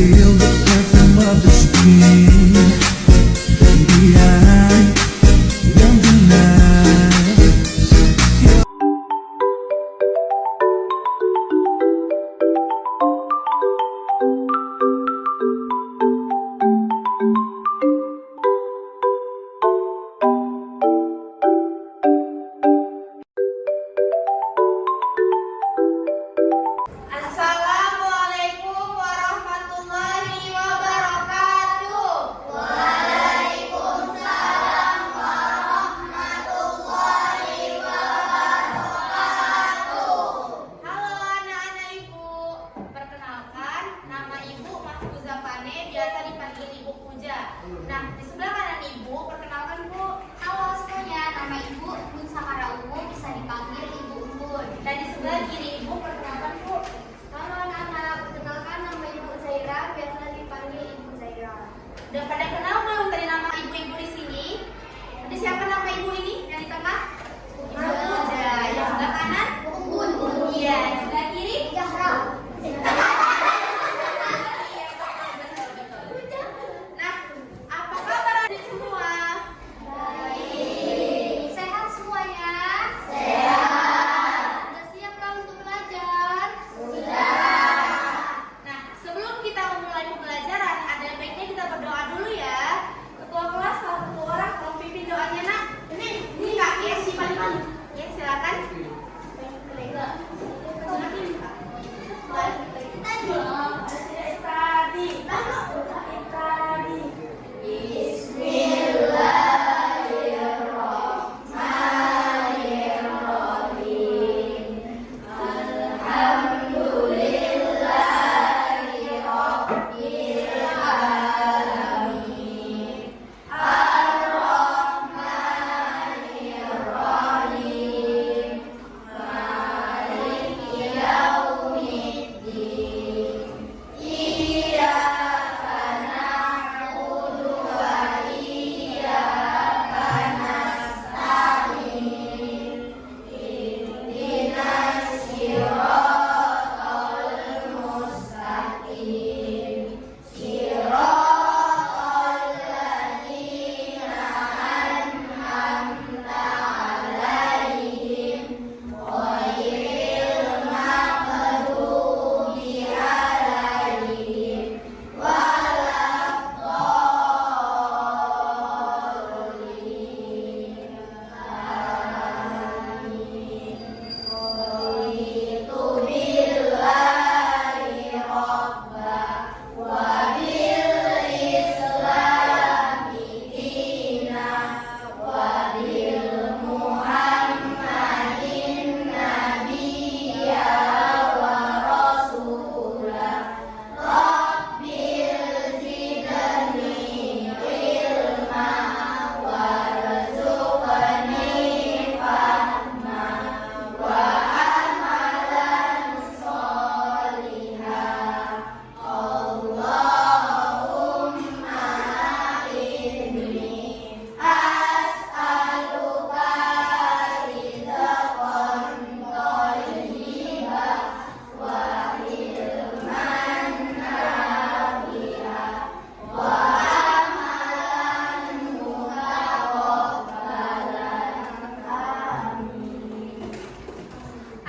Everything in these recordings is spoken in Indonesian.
feel the perfume of the spring in the eye of the night. Assalamualaikum warahmatullahi wabarakatuh. Waalaikumsalam warahmatullahi wabarakatuh. Halo anak-anak Ibu, perkenalkan nama Ibu Mahfuza Pane, biasa dipanggil Ibu Puja. Nah, di sebelah kanan Ibu, perkenalkan Bu. Halo semuanya, nama Ibu Bun Samara Umu, bisa dipanggil Ibu Umbun. Dan di sebelah kiri Ibu, perkenalkan Bu. Halo anak-anak, perkenalkan nama Ibu Zaira, biasa dipanggil Ibu Zaira. Udah pada kenal belum tadi nama ibu-ibu di sini? Ada siapa nama ibu ini yang di tengah? Ibu Puja. Yang sebelah kanan? Umbun. Iya. Yang sebelah kiri? Zahra. Nah, apa kabar adik semua? Baik. Sehat semuanya? Sehat. Sudah siapkah untuk belajar? Sudah. Nah, sebelum kita memulai pembelajaran, ada baiknya kita berdoa dulu ya. Ketua kelas, salah satu orang tolong pimpin doanya nak. Ini Kak Yesi paling. Ya, silakan.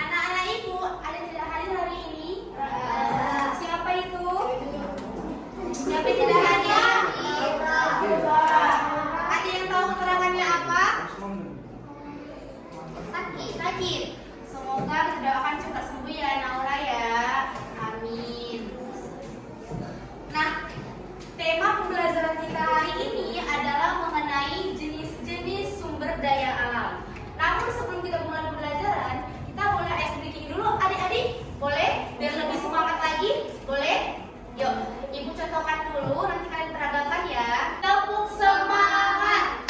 Anak-anak Ibu, ada yang tidak hadir hari ini? Siapa itu? Siapa yang tidak hadir? Ada yang tahu keterangannya apa? Sakit. Semoga doakan cepat sembuh ya Naura ya. Amin. Nah, tema pembelajaran kita hari ini adalah mengenai jenis-jenis sumber daya alam. Namun sebelum kita mulai pembelajaran, kita boleh ice breaking dulu adik-adik? Boleh? Biar lebih semangat lagi? Boleh? Yuk, Ibu contohkan dulu, nanti kalian peragakan ya. Tepuk semangat.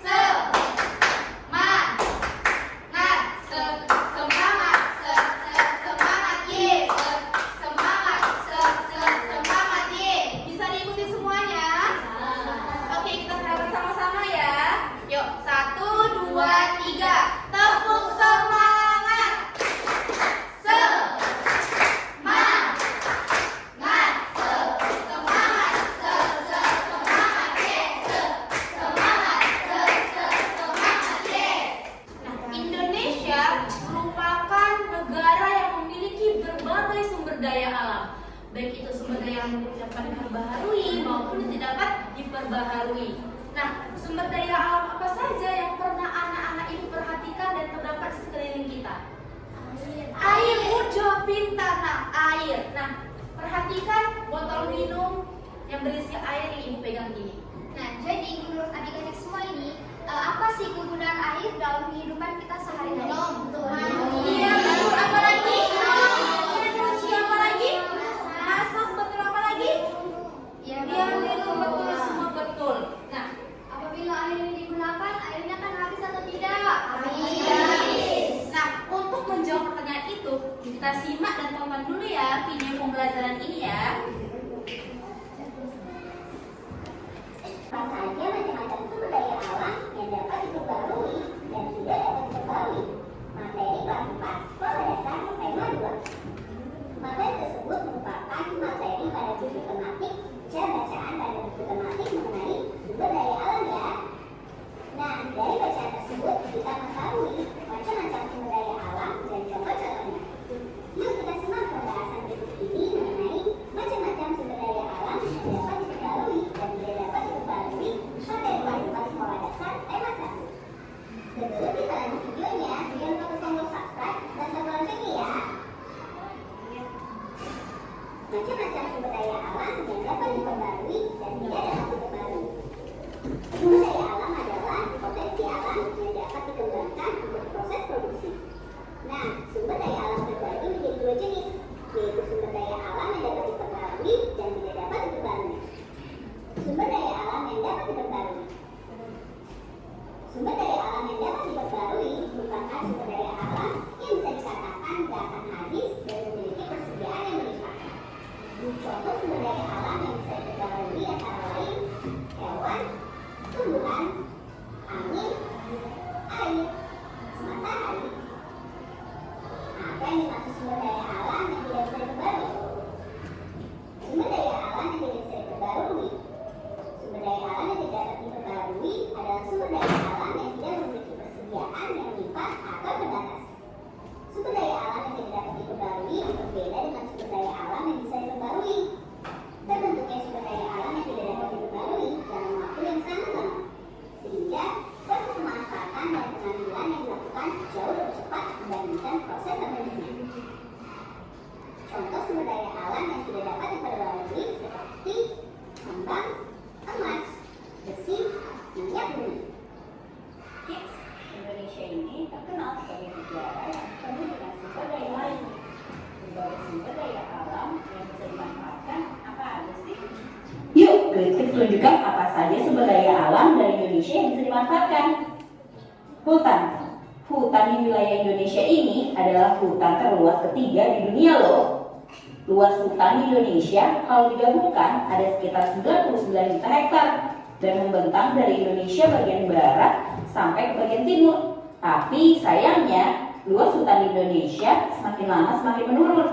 Semangat. Semangat. Semangat. Ye. Semangat. Semangat. Ye. Bisa diikuti semuanya? Oke, kita peragakan sama-sama ya. Yuk, 1, 2, 3. Tepuk semangat. sumber daya yang dapat diperbaharui maupun yang tidak dapat diperbaharui. Nah, sumber daya alam apa saja yang pernah anak-anak ibu perhatikan dan terdapat di sekeliling kita? Air, udah pintar. Nah, air. Nah, perhatikan botol minum yang berisi air yang ibu pegang ini. Nah, jadi menurut adik-adik semua ini, apa sih kegunaan air dalam kehidupan kita sehari-hari? Iya, betul. Apa lagi? Siapa lagi? Masak, betul. Apa lagi? Iya, Iya, minum, betul. Semua betul. Nah, apabila air ini digunakan, airnya akan habis atau tidak? Nah, untuk menjawab pertanyaan itu, kita simak dan tonton dulu ya video pembelajaran ini ya. Apa saja macam-macam sumber daya alam yang dapat diperbarui dan tidak dapat diperbarui. Materi kelas 4 Sekolah Dasar tema 2. Materi tersebut merupakan materi pada buku tematik, cara bacaan pada buku tematik mengenai sumber daya alam ya. Nah, dari bacaan tersebut kita mengetahui macam-macam sumber daya alam dan contoh-contohnya. Yuk kita simak pembahasan berikut ini mengenai macam-macam sumber daya alam yang dapat diperbarui dan tidak dapat diperbarui materi kelas 4 Sekolah Dasar tema 1. Sebelum kita lanjut videonya, jangan lupa tombol subscribe dan tombol loncengnya ya. Macam-macam sumber daya alam yang dapat diperbarui dan tidak dapat diperbarui. Sumber daya alam adalah potensi alam yang dapat dikembangkan untuk proses produksi. Nah, sumber daya alam terbagi menjadi dua jenis, yaitu sumber daya alam yang dapat diperbarui dan tidak dapat diperbarui. Sumber daya alam yang dapat diperbarui. Sumber daya alam yang dapat diperbarui merupakan sumber daya alam yang bisa dikatakan tidak akan habis dan memiliki persediaan yang melimpah. Contoh sumber daya alam yang bisa diperbarui antara lain hewan, tumbuhan, angin, air, matahari. Apa yang dimaksud sumber daya alam yang tidak bisa diperbarui? Sumber daya alam yang tidak bisa diperbarui. Sumber daya alam yang tidak dapat diperbarui adalah sumber daya alam yang tidak memiliki persediaan yang melimpah atau terbatas. Sumber daya alam yang tidak dapat diperbarui berbeda dengan sumber daya alam yang bisa diperbarui. Terbentuknya sumber daya alam yang tidak dapat diperbarui dalam waktu yang sangat lama, sehingga proses pemanfaatan dan pengambilan yang dilakukan jauh lebih cepat dibandingkan proses terbentuknya. Contoh sumber daya alam yang tidak dapat diperbarui seperti tambang, emas, besi, minyak bumi. Kids, Indonesia ini terkenal sebagai negara yang penuh dengan sumber daya alam. Berbagai sumber daya alam yang bisa dimanfaatkan apa aja sih? Yuk, kita tunjukkan apa saja sumber daya alam dari Indonesia yang bisa dimanfaatkan. Hutan. Hutan di wilayah Indonesia ini adalah hutan terluas ketiga di dunia loh. Luas hutan di Indonesia kalau digabungkan ada sekitar 99 juta hektar dan membentang dari Indonesia bagian barat sampai ke bagian timur. Tapi sayangnya luas hutan di Indonesia semakin lama semakin menurun.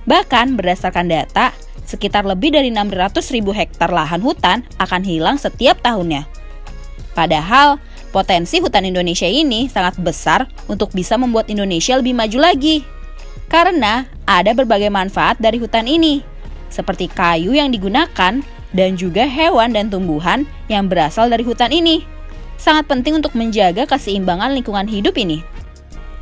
Bahkan berdasarkan data, sekitar lebih dari 600.000 hektar lahan hutan akan hilang setiap tahunnya. Padahal, potensi hutan Indonesia ini sangat besar untuk bisa membuat Indonesia lebih maju lagi. Karena ada berbagai manfaat dari hutan ini, seperti kayu yang digunakan dan juga hewan dan tumbuhan yang berasal dari hutan ini. Sangat penting untuk menjaga keseimbangan lingkungan hidup ini.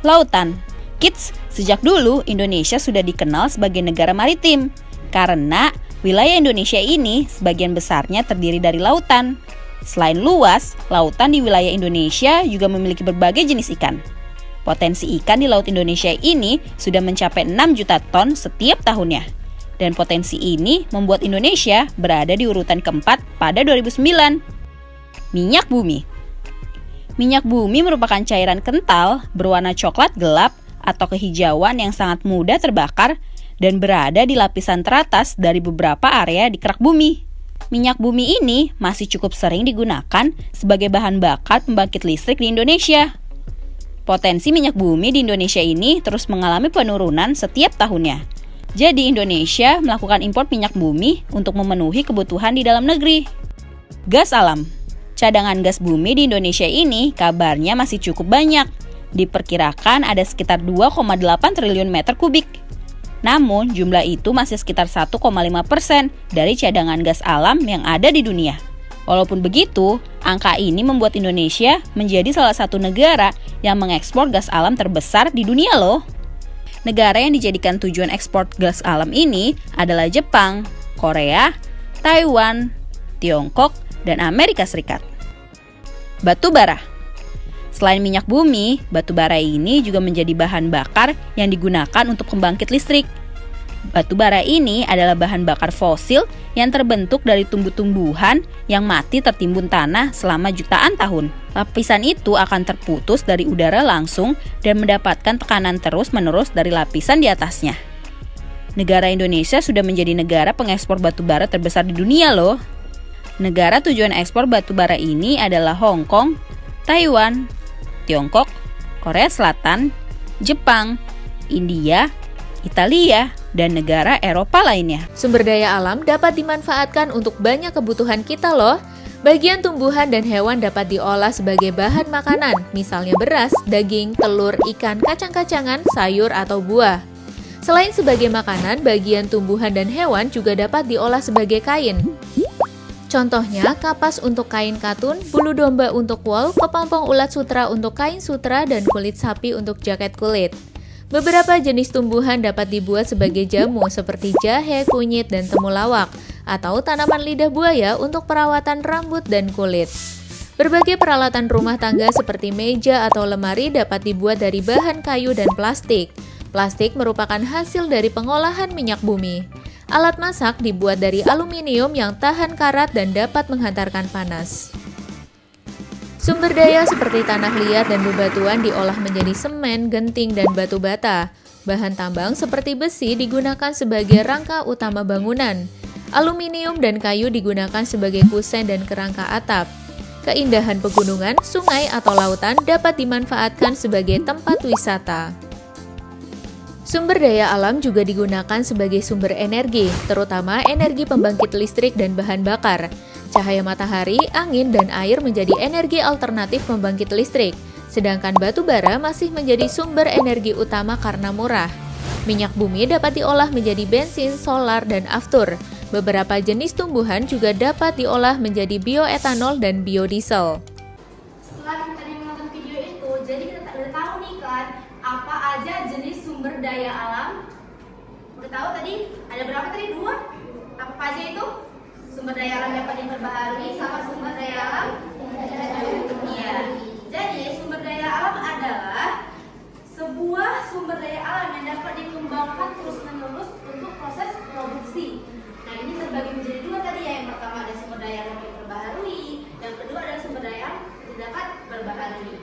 Lautan. Kids, sejak dulu Indonesia sudah dikenal sebagai negara maritim karena wilayah Indonesia ini sebagian besarnya terdiri dari lautan. Selain luas, lautan di wilayah Indonesia juga memiliki berbagai jenis ikan. Potensi ikan di Laut Indonesia ini sudah mencapai 6 juta ton setiap tahunnya. Dan potensi ini membuat Indonesia berada di urutan keempat pada 2009. Minyak bumi. Minyak bumi merupakan cairan kental berwarna coklat gelap atau kehijauan yang sangat mudah terbakar dan berada di lapisan teratas dari beberapa area di kerak bumi. Minyak bumi ini masih cukup sering digunakan sebagai bahan bakar pembangkit listrik di Indonesia. Potensi minyak bumi di Indonesia ini terus mengalami penurunan setiap tahunnya. Jadi Indonesia melakukan impor minyak bumi untuk memenuhi kebutuhan di dalam negeri. Gas alam. Cadangan gas bumi di Indonesia ini kabarnya masih cukup banyak. Diperkirakan ada sekitar 2,8 triliun meter kubik. Namun, jumlah itu masih sekitar 1,5% dari cadangan gas alam yang ada di dunia. Walaupun begitu, angka ini membuat Indonesia menjadi salah satu negara yang mengekspor gas alam terbesar di dunia loh. Negara yang dijadikan tujuan ekspor gas alam ini adalah Jepang, Korea, Taiwan, Tiongkok, dan Amerika Serikat. Batu bara. Selain minyak bumi, batu bara ini juga menjadi bahan bakar yang digunakan untuk pembangkit listrik. Batu bara ini adalah bahan bakar fosil yang terbentuk dari tumbuh-tumbuhan yang mati tertimbun tanah selama jutaan tahun. Lapisan itu akan terputus dari udara langsung dan mendapatkan tekanan terus-menerus dari lapisan di atasnya. Negara Indonesia sudah menjadi negara pengekspor batu bara terbesar di dunia loh. Negara tujuan ekspor batu bara ini adalah Hong Kong, Taiwan, Tiongkok, Korea Selatan, Jepang, India, Italia, dan negara Eropa lainnya. Sumber daya alam dapat dimanfaatkan untuk banyak kebutuhan kita loh. Bagian tumbuhan dan hewan dapat diolah sebagai bahan makanan, misalnya beras, daging, telur, ikan, kacang-kacangan, sayur, atau buah. Selain sebagai makanan, bagian tumbuhan dan hewan juga dapat diolah sebagai kain. Contohnya, kapas untuk kain katun, bulu domba untuk wol, kepompong ulat sutra untuk kain sutra, dan kulit sapi untuk jaket kulit. Beberapa jenis tumbuhan dapat dibuat sebagai jamu seperti jahe, kunyit, dan temulawak, atau tanaman lidah buaya untuk perawatan rambut dan kulit. Berbagai peralatan rumah tangga seperti meja atau lemari dapat dibuat dari bahan kayu dan plastik. Plastik merupakan hasil dari pengolahan minyak bumi. Alat masak dibuat dari aluminium yang tahan karat dan dapat menghantarkan panas. Sumber daya seperti tanah liat dan bebatuan diolah menjadi semen, genting, dan batu bata. Bahan tambang seperti besi digunakan sebagai rangka utama bangunan. Aluminium dan kayu digunakan sebagai kusen dan kerangka atap. Keindahan pegunungan, sungai, atau lautan dapat dimanfaatkan sebagai tempat wisata. Sumber daya alam juga digunakan sebagai sumber energi, terutama energi pembangkit listrik dan bahan bakar. Cahaya matahari, angin, dan air menjadi energi alternatif pembangkit listrik, sedangkan batu bara masih menjadi sumber energi utama karena murah. Minyak bumi dapat diolah menjadi bensin, solar, dan aftur. Beberapa jenis tumbuhan juga dapat diolah menjadi bioetanol dan biodiesel. Setelah kita tadi menonton video itu, jadi kita udah tahu nih kan apa aja jenis sumber daya alam. Udah tahu tadi ada berapa tadi? 2? Apa aja itu? Sumber daya alam dapat diperbaharui sama sumber daya alam. Iya. Jadi sumber daya alam adalah sebuah sumber daya alam yang dapat dikembangkan terus-menerus untuk proses produksi. Nah, ini terbagi menjadi 2 tadi ya. Yang pertama ada sumber daya alam yang diperbaharui, yang kedua adalah sumber daya alam yang dapat berbaharui.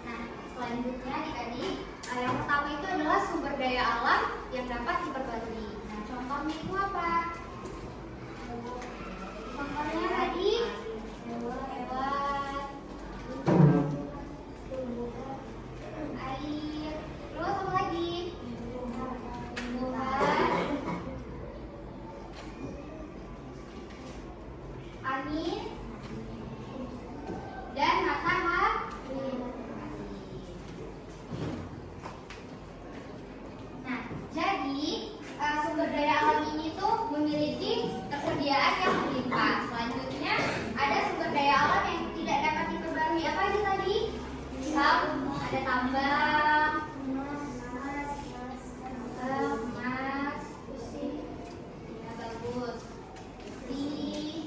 Nah, selanjutnya adik-adik, yang pertama itu adalah sumber daya alam yang dapat diperbarui. Nah, contohnya itu apa? Contohnya tadi hewan, air, terus apa lagi? Tumbuhan, angin, dan matahari. Nah, jadi sumber daya alam ini tuh memiliki ketersediaan yang berlimpah. Selanjutnya ada sumber daya alam yang tidak dapat diperbarui. Apa aja tadi? Ada tambang, emas, ya bagus, besi,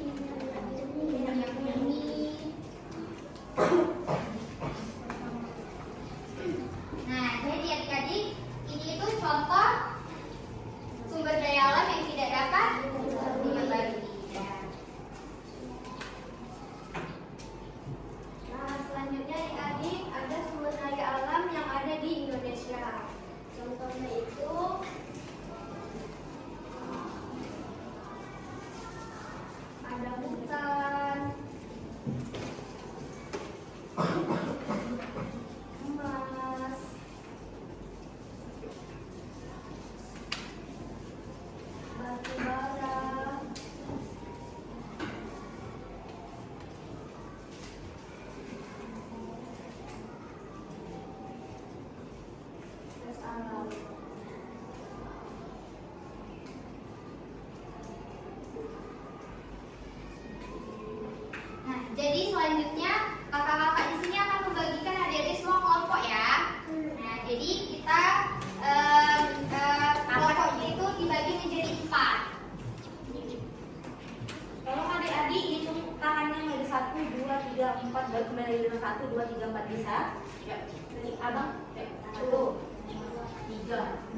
Baru kembali lagi dengan 1, 2, 3, 4 bisa. Ya, jadi abang. Ya, 1, 3,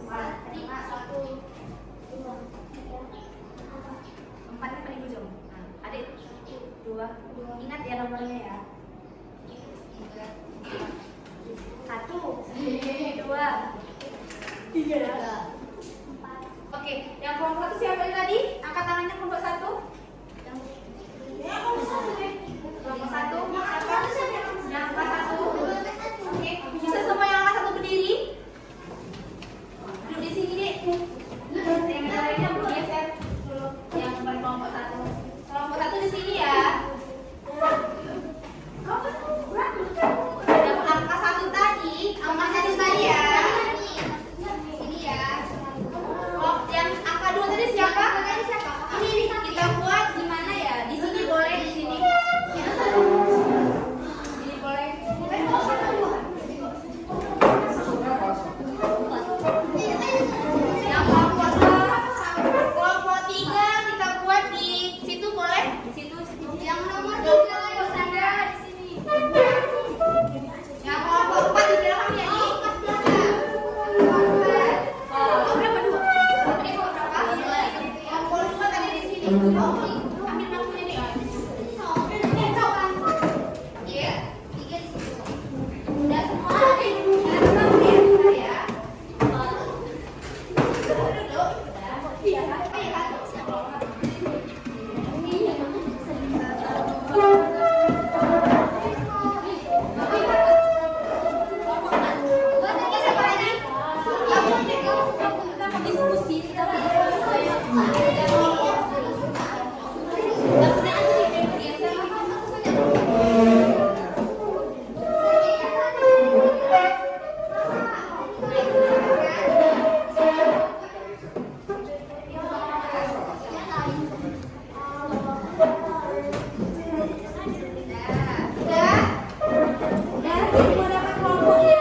4. Tadi 1, 2, 3, 4-nya paling ujung. Nah, adik 2. Ingat ya nomornya ya. 1, 2, 3, 4. Oke, yang kelompok 1 siapa tadi? Angkat tangannya kelompok 1. Kelompok 1. Yang kelas 1. Oke, bisa semua yang kelas 1 berdiri? Duduk di sini, Dek. Yang lainnya bergeser dulu. Yang kelompok 1. Kelompok 1 di sini ya. Yang angka 1 tadi, angka 1 tadi ya. Ini ya. Oh, yang angka 2 tadi siapa? Ini kita buat di mana ya? Di sini boleh, di sini. Sini boleh. Yang kelompok 3 kita buat di situ boleh? Di situ. Yang nomor 3 Kelompok 3 di sini. Yang kelompok 4 di belakang ya, Di. Oh, berapa 2? Tadi kok berapa? Kelompok 2 tadi di sini. Ambil bangkunya, Di. Iya, 3 di situ. Udah semua, Di. Jangan bangku ya, bentar ya. Duduk. Iya, ayo kan. Siapa lagi? Kita mau diskusi, kita mau diskusi. Udah, semua dapat kelompoknya.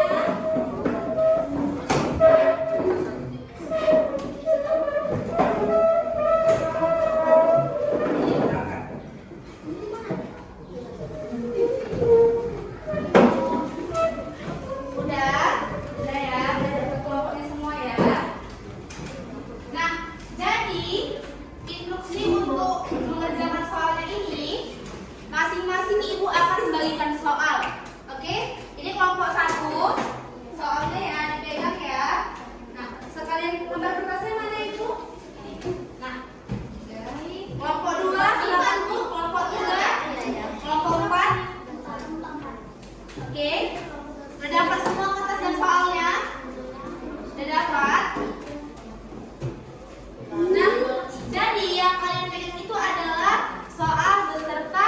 Udah ya, udah dapat kelompoknya semua ya. Nah, jadi instruksi untuk mengerjakan soalnya ini, masing-masing ibu akan membagikan soal. Oke, ini kelompok 1, soalnya ya dipegang ya. Nah, sekalian lembar kertasnya mana ibu? Nah, kelompok 2 silakan Bu, kelompok 3, kelompok 4. Oke, udah dapat semua kertas dan soalnya? Udah dapat? Nah, jadi yang kalian pegang itu adalah soal beserta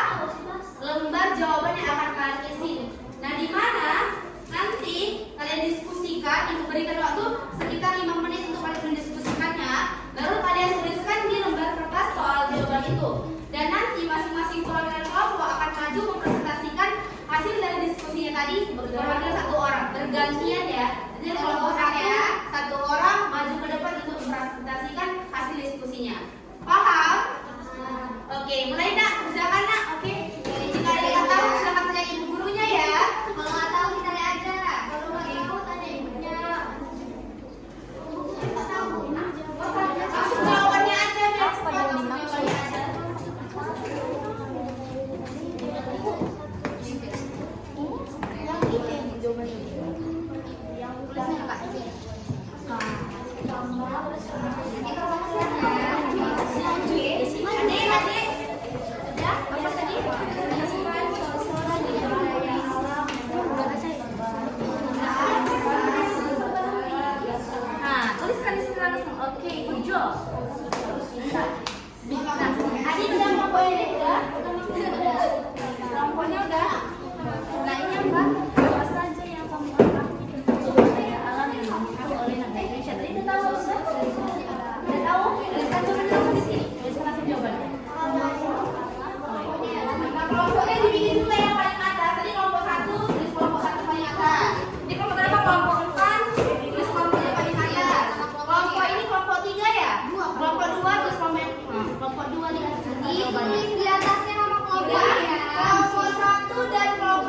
lembar jawaban yang akan kalian isi. Nah, di mana nanti kalian diskusikan, ibu berikan waktu sekitar 5 menit untuk kalian mendiskusikannya, baru kalian tuliskan di lembar kertas soal jawaban itu. Dan nanti masing-masing kelompok dan kelompok akan maju mempresentasikan hasil dari diskusinya tadi bergantian 1 orang, bergantian ya. Jadi kelompok saya 1 orang maju ke depan untuk mempresentasikan hasil diskusinya. Paham? Oke, mulai nak, kerjakan nak. Oke. Jika ada yang tahu silakan tanya ibu gurunya ya. Kalau nggak tahu kita lihat aja. Kalau nggak tahu tanya ibunya. Langsung jawabannya aja biar cepat. Langsung jawabannya aja. Yang tulisnya Kak. Adik. Udah? Apa tadi? Nah, tuliskan di sini langsung. Oke, good job. Nah, adik udah kelompoknya udah? Kelompoknya udah? Nah, ini apa? Apa saja yang kamu angkat? Daya alam yang dimiliki oleh negara Indonesia. Tadi udah tahu? Udah tahu? Tuliskan jawabannya langsung di sini. Tuliskan langsung jawabannya. Nah, kelompoknya dibikin dulu yang paling atas. Tadi kelompok 1, tulis kelompok 1 paling atas. Ini kelompok berapa? Kelompok 4, tulis kelompoknya paling atas. Kelompok ini kelompok 3 ya? Kelompok 2, tulis kelompok 2 lihat sini. Tulis di atasnya nama kelompok Ya, ya. kelompok 1 dan kelompok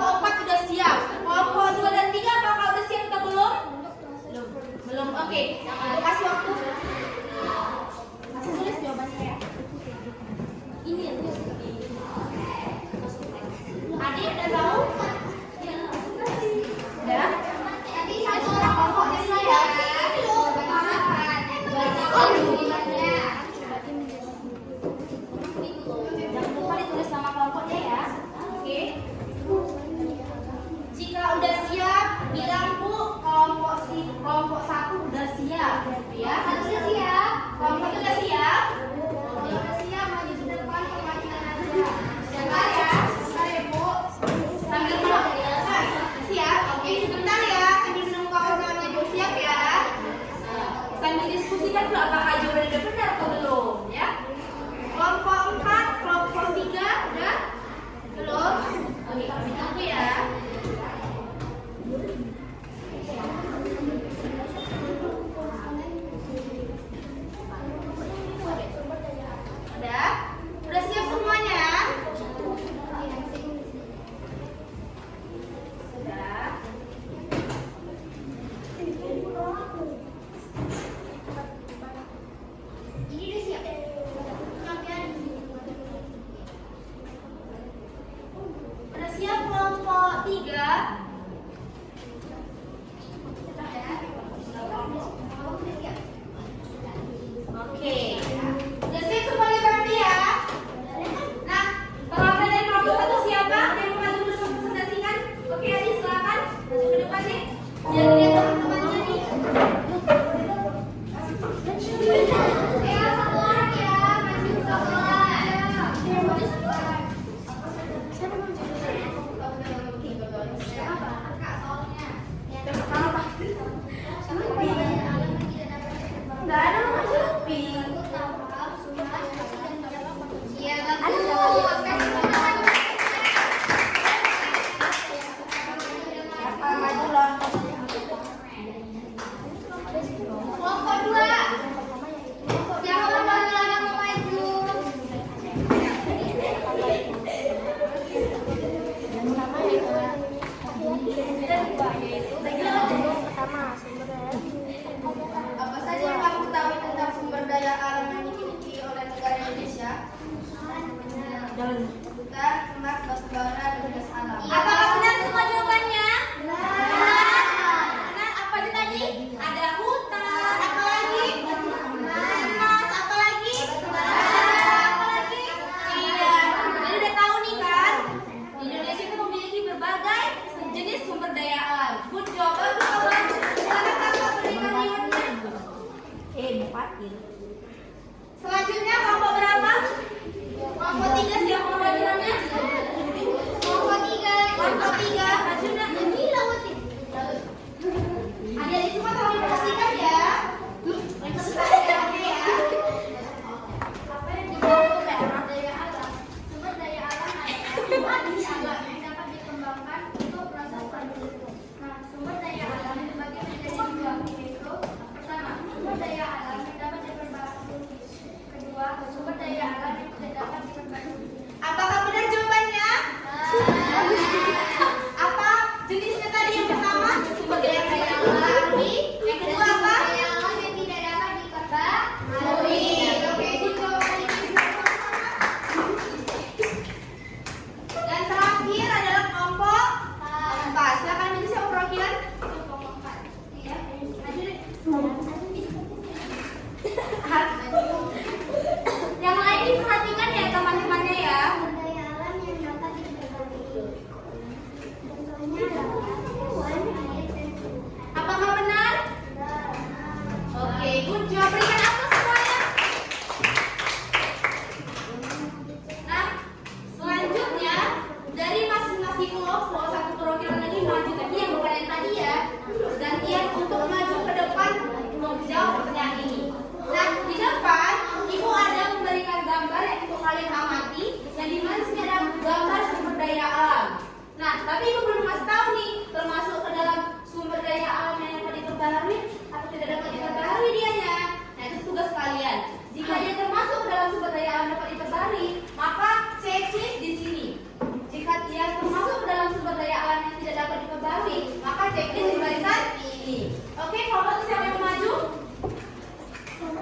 tapi Ibu belum kasih tahu nih, termasuk ke dalam sumber daya alam yang dapat diperbaharui atau tidak dapat diperbaharui dianya. Nah, itu tugas kalian. Jika dia termasuk ke dalam sumber daya alam dapat diperbaharui, maka checklist di sini. Jika dia termasuk ke dalam sumber daya alam yang tidak dapat diperbaharui, maka checklist di barisan ini. Oke, kalau siapa yang maju?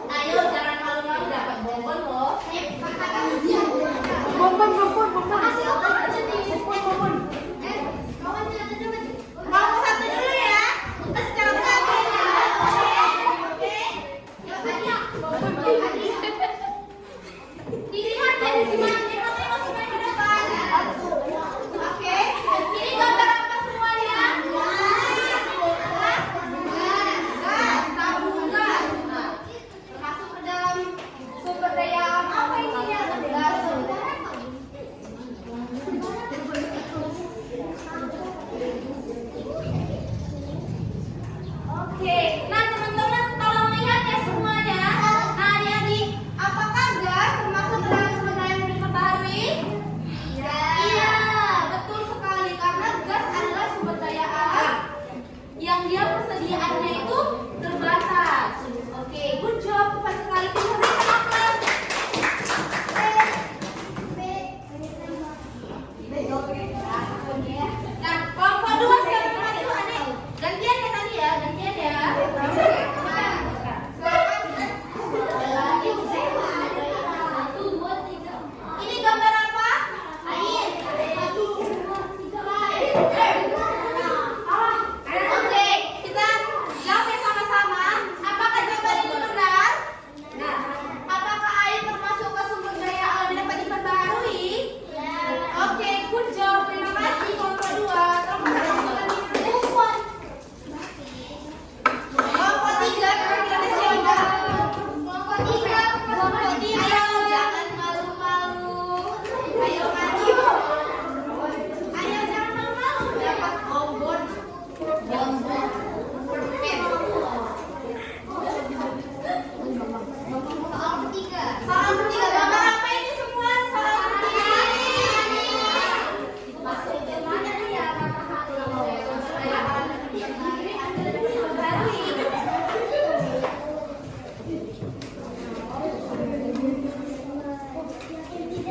Ayo, jangan malu-malu, dapat bonbon loh. Bonbon. Makasih Om. Bonbon. Mau satu dulu ya. Kita secara berkala ya. Oke. Yuk, Adia. Dilihat ya di sini. Tengok semuanya di depan. Oke. Ini gambar apa semuanya? Gas, tabung gas. Nah, termasuk ke dalam sumber daya alam apa ini ya? Gas. Oke, nah teman-teman tolong lihat ya semuanya. Nah adik-adik, apakah gas termasuk ke dalam sumber daya yang diperbaharui? Iya, betul sekali karena gas adalah sumber daya alam yang dia persediaannya itu terbatas. Oke, good job, tepat sekali. Kita berikan aplaus. Nah, kelompok 2 siapa yang maju? Adik, gantian ya tadi ya, gantian ya. Ini gambar apa? Air. Oke, kita jawab ya sama-sama. Apakah jawaban itu benar? Apakah air termasuk ke sumber daya alam yang dapat diperbaharui? Oke, good job. Terima kasih kelompok 2. Kelompok 3 kira-kira siapa? Kelompok 3. Ayo, jangan malu-malu. Ayo maju. Ayo jangan malu-malu. Dapat bonbon. Bonbon. Permen. Soal ketiga. Soal ketiga, gambar apa ini semua? Soal ketiga. Masuk ke mana nih ya?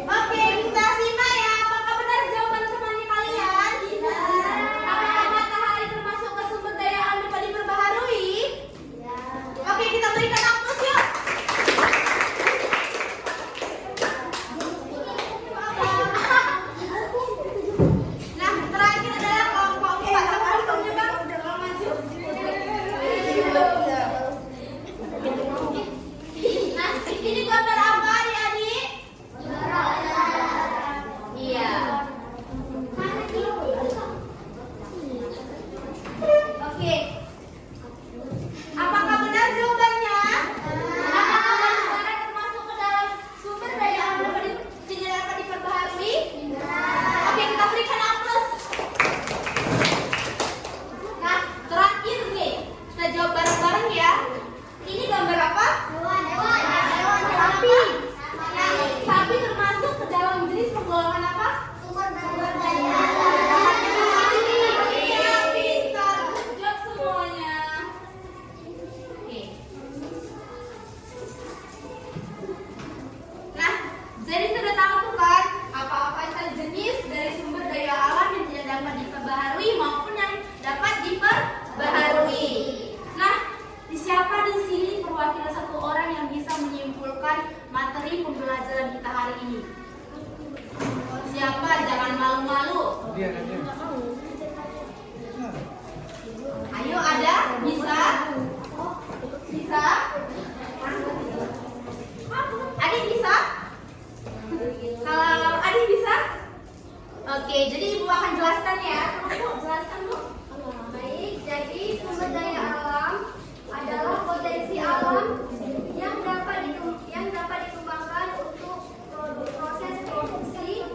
Oke, kita simak ya. Apakah benar jawaban semuanya kalian? Apakah matahari termasuk ke sumber daya alam dapat diperbaharui? Oke, kita berikan aplaus yuk. Nah, terakhir adalah kelompok 4. Sama kelompoknya Bang, udah mau maju. Nah, ini gambar apa adik-adik? Iya. Oke. Apakah benar jawabannya? Apakah negara termasuk ke dalam sumber daya alam yang tidak dapat diperbaharui? Oke, kita berikan aplaus. Nah, terakhir nih, kita jawab bareng-bareng ya. Ini gambar apa? Sapi. Nah, sapi termasuk ke dalam jenis penggolongan apa? Sumber daya alam. Iya, pintar. Good job semuanya. Oke. Nah, jadi sudah tahu tuh kan apa-apa saja jenis dari sumber daya alam yang tidak dapat diperbaharui maupun yang dapat diperbaharui. Nah, siapa di sini perwakilan satu orang yang bisa menyimpulkan materi pembelajaran kita hari ini? Siapa? Jangan malu-malu. Ayo, ada? Bisa? Bisa? Adik bisa? Kalau adik bisa? Oke, jadi Ibu akan jelaskan ya. Bu, jelaskan Bu. Baik, jadi sumber daya alam adalah potensi alam yang dapat dikembangkan untuk proses produksi.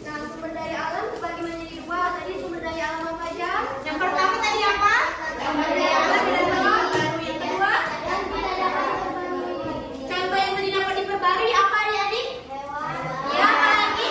Nah, sumber daya alam terbagi menjadi dua. Tadi sumber daya alam apa aja? Yang pertama tadi apa? Sumber daya alam tidak dapat diperbarui. Yang kedua? Dan tidak dapat diperbarui. Contoh yang tadi dapat diperbarui apa adik-adik? Ya, apa lagi?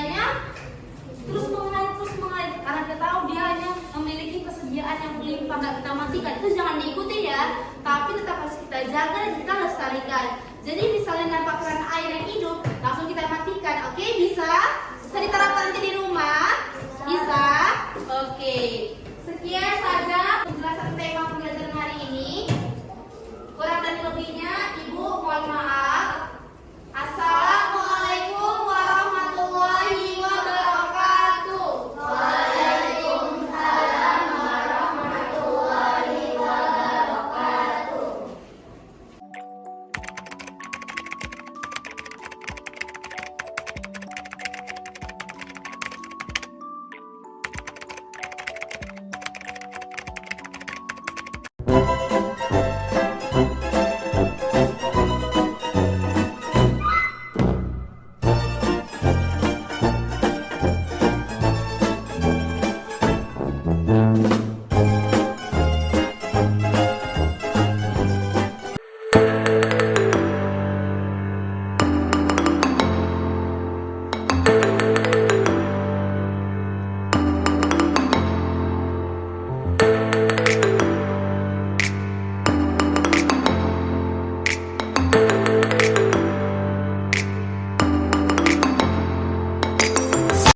sungainya terus mengalir karena kita tahu dia hanya memiliki persediaan yang berlimpah, nggak kita matikan. Itu jangan diikuti ya, tapi tetap harus kita jaga dan kita lestarikan. Jadi misalnya nampak keran air yang hidup, langsung kita matikan. Oke, bisa?